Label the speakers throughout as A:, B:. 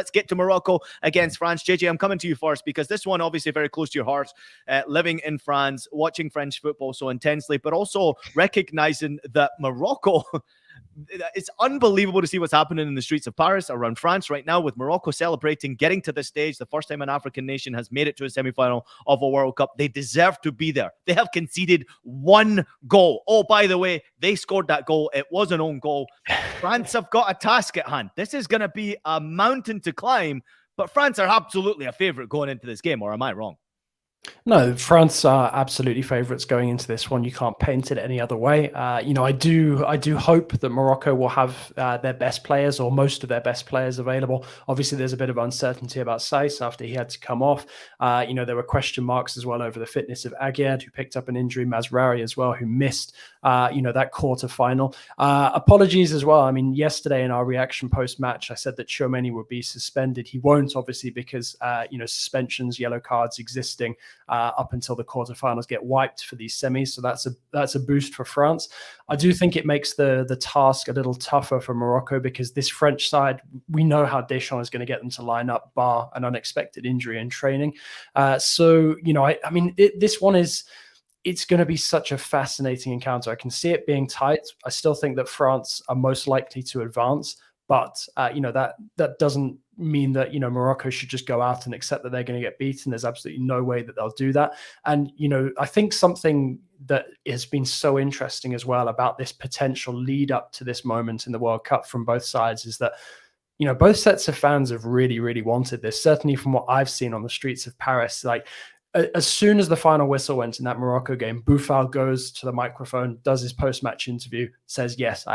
A: let's get to Morocco against France. JJ, I'm coming to you first because this one obviously very close to your heart, living in France, watching French football so intensely, but also recognizing that Morocco it's unbelievable to see what's happening in the streets of Paris, around France right now, with Morocco celebrating getting to this stage. The first time an African nation has made it to a semi-final of a World Cup. They deserve to be there. They have conceded one goal. Oh, by the way, they scored that goal. It was an own goal. France have got a task at hand. This is going to be a mountain to climb, but France are absolutely a favorite going into this game, or am I wrong?
B: No, France are absolutely favourites going into this one. You can't paint it any other way. I do hope that Morocco will have their best players or most of their best players available. Obviously, there's a bit of uncertainty about Saiss after he had to come off. There were question marks as well over the fitness of Aguerd, who picked up an injury, Mazraoui as well, who missed that quarter-final. Apologies as well. I mean, yesterday in our reaction post-match, I said that Tchouameni would be suspended. He won't, obviously, because suspensions, yellow cards existing up until the quarterfinals get wiped for these semis. So that's a boost for France. I do think it makes the task a little tougher for Morocco because this French side, we know how Deschamps is going to get them to line up, bar an unexpected injury in training. This one is... It's going to be such a fascinating encounter. I can see it being tight. I still think that France are most likely to advance, but that doesn't mean that Morocco should just go out and accept that they're going to get beaten. There's absolutely no way that they'll do that. And I think something that has been so interesting as well about this potential lead up to this moment in the World Cup from both sides is that both sets of fans have really, really wanted this. Certainly from what I've seen on the streets of Paris, as soon as the final whistle went in that Morocco game, Boufal goes to the microphone, does his post-match interview, says, yes,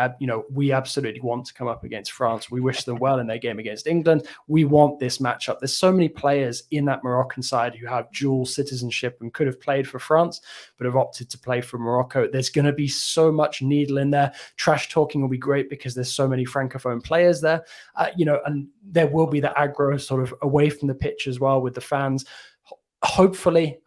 B: we absolutely want to come up against France. We wish them well in their game against England. We want this matchup. There's so many players in that Moroccan side who have dual citizenship and could have played for France, but have opted to play for Morocco. There's going to be so much needle in there. Trash talking will be great because there's so many Francophone players there, and there will be the aggro sort of away from the pitch as well with the fans. Hopefully,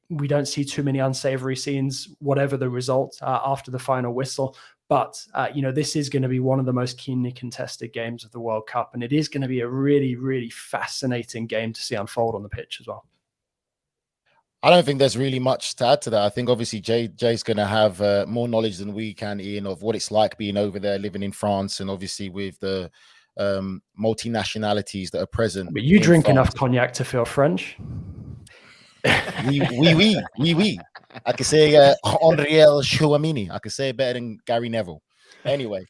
B: we don't see too many unsavory scenes, whatever the result after the final whistle. But, this is going to be one of the most keenly contested games of the World Cup. And it is going to be a really, really fascinating game to see unfold on the pitch as well.
C: I don't think there's really much to add to that. I think obviously Jay's going to have more knowledge than we can, Ian, of what it's like being over there, living in France, and obviously with the multinationalities that are present.
B: But you drink
C: France.
B: Enough cognac to feel French.
C: Oui. I can say Henriel Chouamini. I can say it better than Gary Neville. Anyway,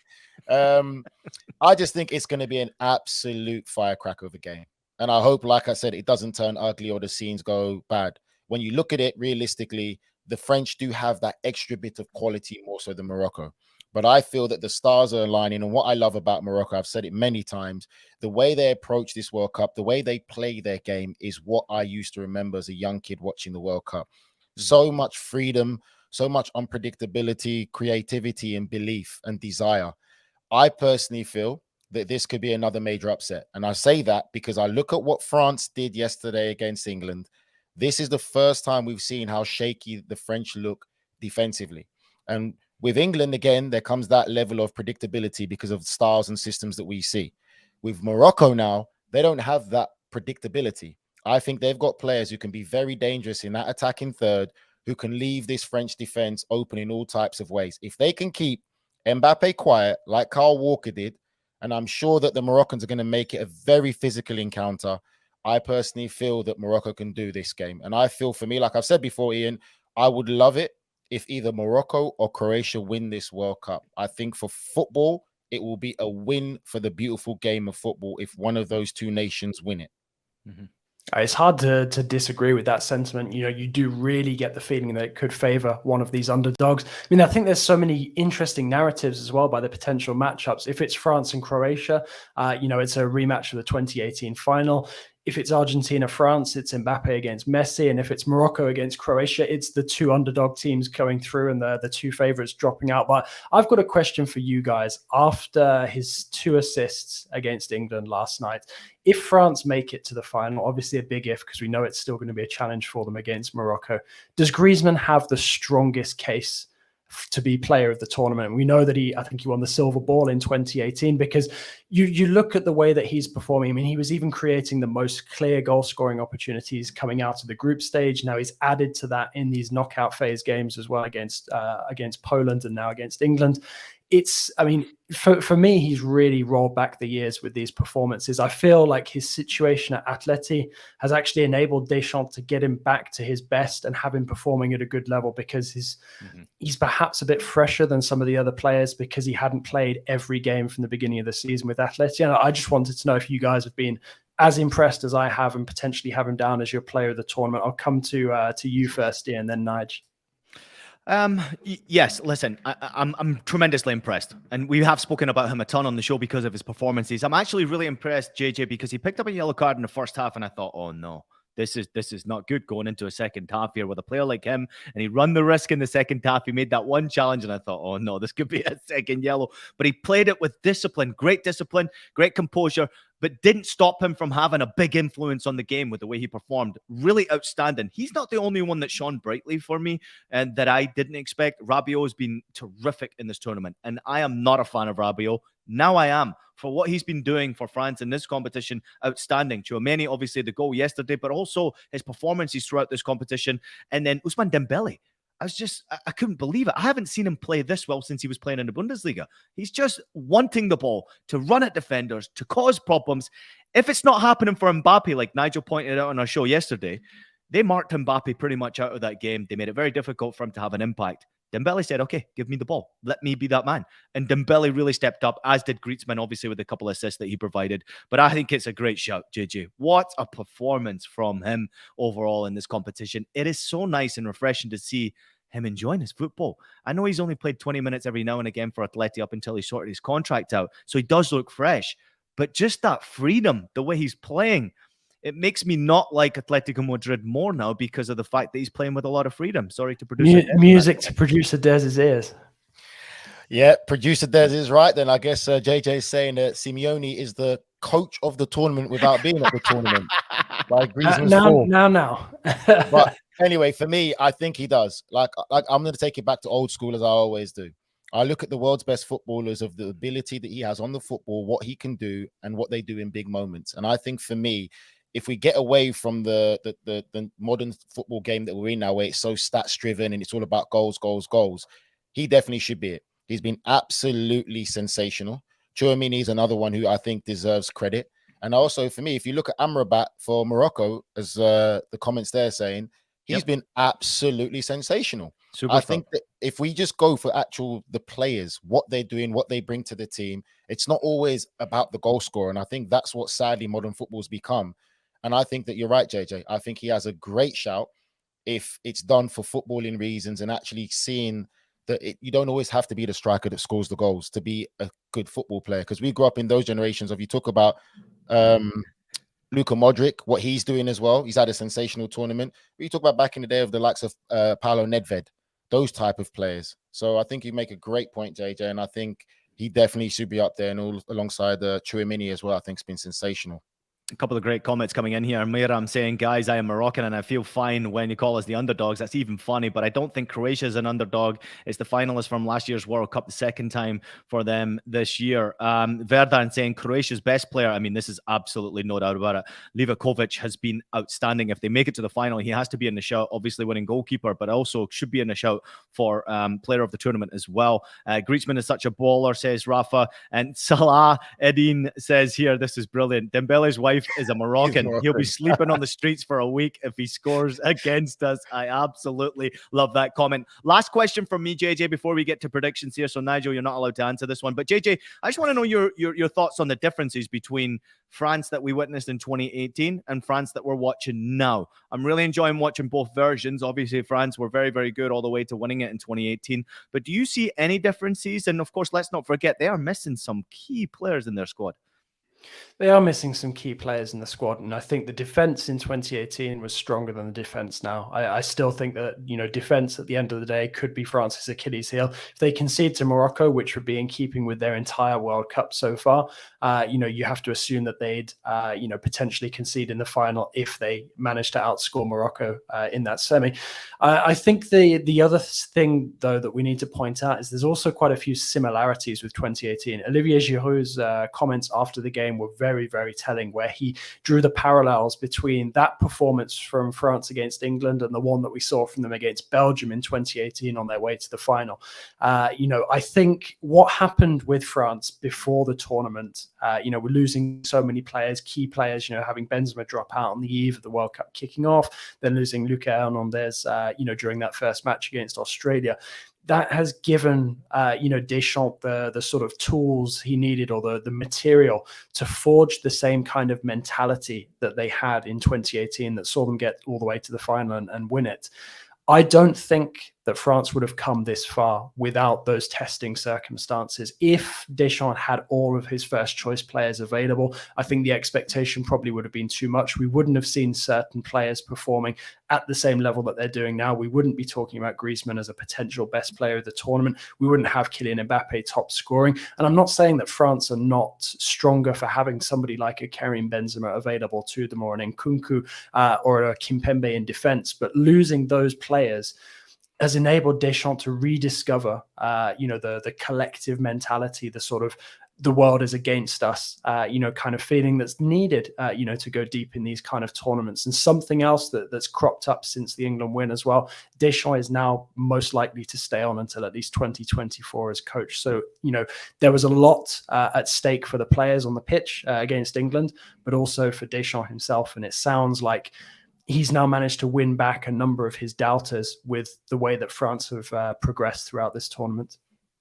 C: I just think it's going to be an absolute firecracker of a game. And I hope, like I said, it doesn't turn ugly or the scenes go bad. When you look at it realistically, the French do have that extra bit of quality more so than Morocco. But I feel that the stars are aligning. And what I love about Morocco, I've said it many times, the way they approach this World Cup, the way they play their game is what I used to remember as a young kid watching the World Cup. So much freedom, so much unpredictability, creativity, and belief and desire. I personally feel that this could be another major upset. And I say that because I look at what France did yesterday against England. This is the first time we've seen how shaky the French look defensively. And with England, again, there comes that level of predictability because of styles and systems that we see. With Morocco now, they don't have that predictability. I think they've got players who can be very dangerous in that attacking third, who can leave this French defense open in all types of ways. If they can keep Mbappe quiet, like Kyle Walker did, and I'm sure that the Moroccans are going to make it a very physical encounter, I personally feel that Morocco can do this game. And I feel, for me, like I've said before, Ian, I would love it if either Morocco or Croatia win this World Cup. I think for football, it will be a win for the beautiful game of football if one of those two nations win it.
B: Mm-hmm. It's hard to disagree with that sentiment. You do really get the feeling that it could favor one of these underdogs. I mean, I think there's so many interesting narratives as well by the potential matchups. If it's France and Croatia, it's a rematch of the 2018 final. If it's Argentina-France, it's Mbappe against Messi. And if it's Morocco against Croatia, it's the two underdog teams going through and the two favorites dropping out. But I've got a question for you guys. After his 2 assists against England last night, if France make it to the final, obviously a big if because we know it's still going to be a challenge for them against Morocco, does Griezmann have the strongest case to be player of the tournament. We know that I think he won the silver ball in 2018 because you look at the way that he's performing. I mean, he was even creating the most clear goal scoring opportunities coming out of the group stage. Now he's added to that in these knockout phase games as well against Poland and now against England. I mean, for me, he's really rolled back the years with these performances. I feel like his situation at Atleti has actually enabled Deschamps to get him back to his best and have him performing at a good level because he's perhaps a bit fresher than some of the other players because he hadn't played every game from the beginning of the season with Atleti. And I just wanted to know if you guys have been as impressed as I have and potentially have him down as your player of the tournament. I'll come to you first, Ian, then Nige.
A: Yes, listen, I'm tremendously impressed, and we have spoken about him a ton on the show because of his performances. I'm actually really impressed, JJ, because he picked up a yellow card in the first half, and I thought, oh no, this is not good going into a second half here with a player like him, and he run the risk in the second half. He made that one challenge, and I thought, oh no, this could be a second yellow. But he played it with discipline, great composure, but didn't stop him from having a big influence on the game with the way he performed. Really outstanding. He's not the only one that shone brightly for me and that I didn't expect. Rabiot has been terrific in this tournament, and I am not a fan of Rabiot. Now I am. For what he's been doing for France in this competition, outstanding. Tchouaméni, obviously the goal yesterday, but also his performances throughout this competition. And then Ousmane Dembele. I couldn't believe it. I haven't seen him play this well since he was playing in the Bundesliga. He's just wanting the ball to run at defenders, to cause problems. If it's not happening for Mbappe, like Nigel pointed out on our show yesterday, they marked Mbappe pretty much out of that game. They made it very difficult for him to have an impact. Dembele said, okay, give me the ball. Let me be that man. And Dembele really stepped up, as did Griezmann, obviously, with a couple of assists that he provided. But I think it's a great shout, JJ. What a performance from him overall in this competition. It is so nice and refreshing to see him enjoying his football. I know he's only played 20 minutes every now and again for Atleti up until he sorted his contract out, so he does look fresh. But just that freedom, the way he's playing, it makes me not like Atletico Madrid more now because of the fact that he's playing with a lot of freedom. Sorry to produce
B: music to producer Dez's ears.
C: Yeah, producer Dez is right. Then I guess JJ is saying that Simeone is the coach of the tournament without being at the tournament. By Griezmann's
B: now.
C: But anyway, for me, I think he does. Like I'm going to take it back to old school as I always do. I look at the world's best footballers of the ability that he has on the football, what he can do, and what they do in big moments. And I think for me, if we get away from the modern football game that we're in now, where it's so stats driven and it's all about goals, he definitely should be it. He's been absolutely sensational. Tchouaméni is another one who I think deserves credit. And also for me, if you look at Amrabat for Morocco, as the comments there saying, he's been absolutely sensational. I think that if we just go for the players, what they're doing, what they bring to the team, it's not always about the goal scorer. And I think that's what sadly modern football's become. And I think that you're right, JJ. I think he has a great shout if it's done for footballing reasons and actually seeing that you don't always have to be the striker that scores the goals to be a good football player. Because we grew up in those generations of, you talk about Luka Modric, what he's doing as well. He's had a sensational tournament. We talk about back in the day of the likes of Paolo Nedved, those type of players. So I think you make a great point, JJ, and I think he definitely should be up there and alongside Tchouaméni as well. I think it's been sensational.
A: A couple of great comments coming in here. Miram saying, guys, I am Moroccan and I feel fine when you call us the underdogs. That's even funny, but I don't think Croatia is an underdog. It's the finalists from last year's World Cup, the second time for them this year. Verdan saying Croatia's best player. I mean, this is absolutely no doubt about it. Livakovic has been outstanding. If they make it to the final, he has to be in the shout, obviously winning goalkeeper, but also should be in the shout for player of the tournament as well. Griezmann is such a baller, says Rafa. And Salah Eddin says here, this is brilliant. Dembele's wife is a Moroccan. He'll be sleeping on the streets for a week if he scores against us. I absolutely love that comment. Last question from me, JJ, before we get to predictions here. So Nigel, you're not allowed to answer this one, but JJ, I just want to know your thoughts on the differences between France that we witnessed in 2018 and France that we're watching now. I'm really enjoying watching both versions. Obviously, France were very, very good all the way to winning it in 2018. But do you see any differences? And of course, let's not forget, they are missing some key players in their squad.
B: They are missing some key players in the squad, and I think the defense in 2018 was stronger than the defense now. I still think that, you know, defense at the end of the day could be France's Achilles heel. If they concede to Morocco, which would be in keeping with their entire World Cup so far, you know, you have to assume that they'd, you know, potentially concede in the final if they manage to outscore Morocco in that semi. I think the other thing, though, that we need to point out is there's also quite a few similarities with 2018. Olivier Giroud's comments after the game were very, very telling, where he drew the parallels between that performance from France against England and the one that we saw from them against Belgium in 2018 on their way to the final. You know, I think what happened with France before the tournament, you know, we're losing so many players, key players, you know, having Benzema drop out on the eve of the World Cup kicking off, then losing Luka Hernandez, you know, during that first match against Australia. That has given, you know, Deschamps the sort of tools he needed, or the material to forge the same kind of mentality that they had in 2018 that saw them get all the way to the final and win it. I don't think that France would have come this far without those testing circumstances. If Deschamps had all of his first choice players available, I think the expectation probably would have been too much. We wouldn't have seen certain players performing at the same level that they're doing now. We wouldn't be talking about Griezmann as a potential best player of the tournament. We wouldn't have Kylian Mbappe top scoring. And I'm not saying that France are not stronger for having somebody like a Karim Benzema available to them, or an Nkunku or a Kimpembe in defense, but losing those players has enabled Deschamps to rediscover, you know, the collective mentality, the sort of the world is against us, you know, kind of feeling that's needed, you know, to go deep in these kind of tournaments. And something else that's cropped up since the England win as well, Deschamps is now most likely to stay on until at least 2024 as coach. So, you know, there was a lot at stake for the players on the pitch against England, but also for Deschamps himself. And it sounds like he's now managed to win back a number of his doubters with the way that France have progressed throughout this tournament.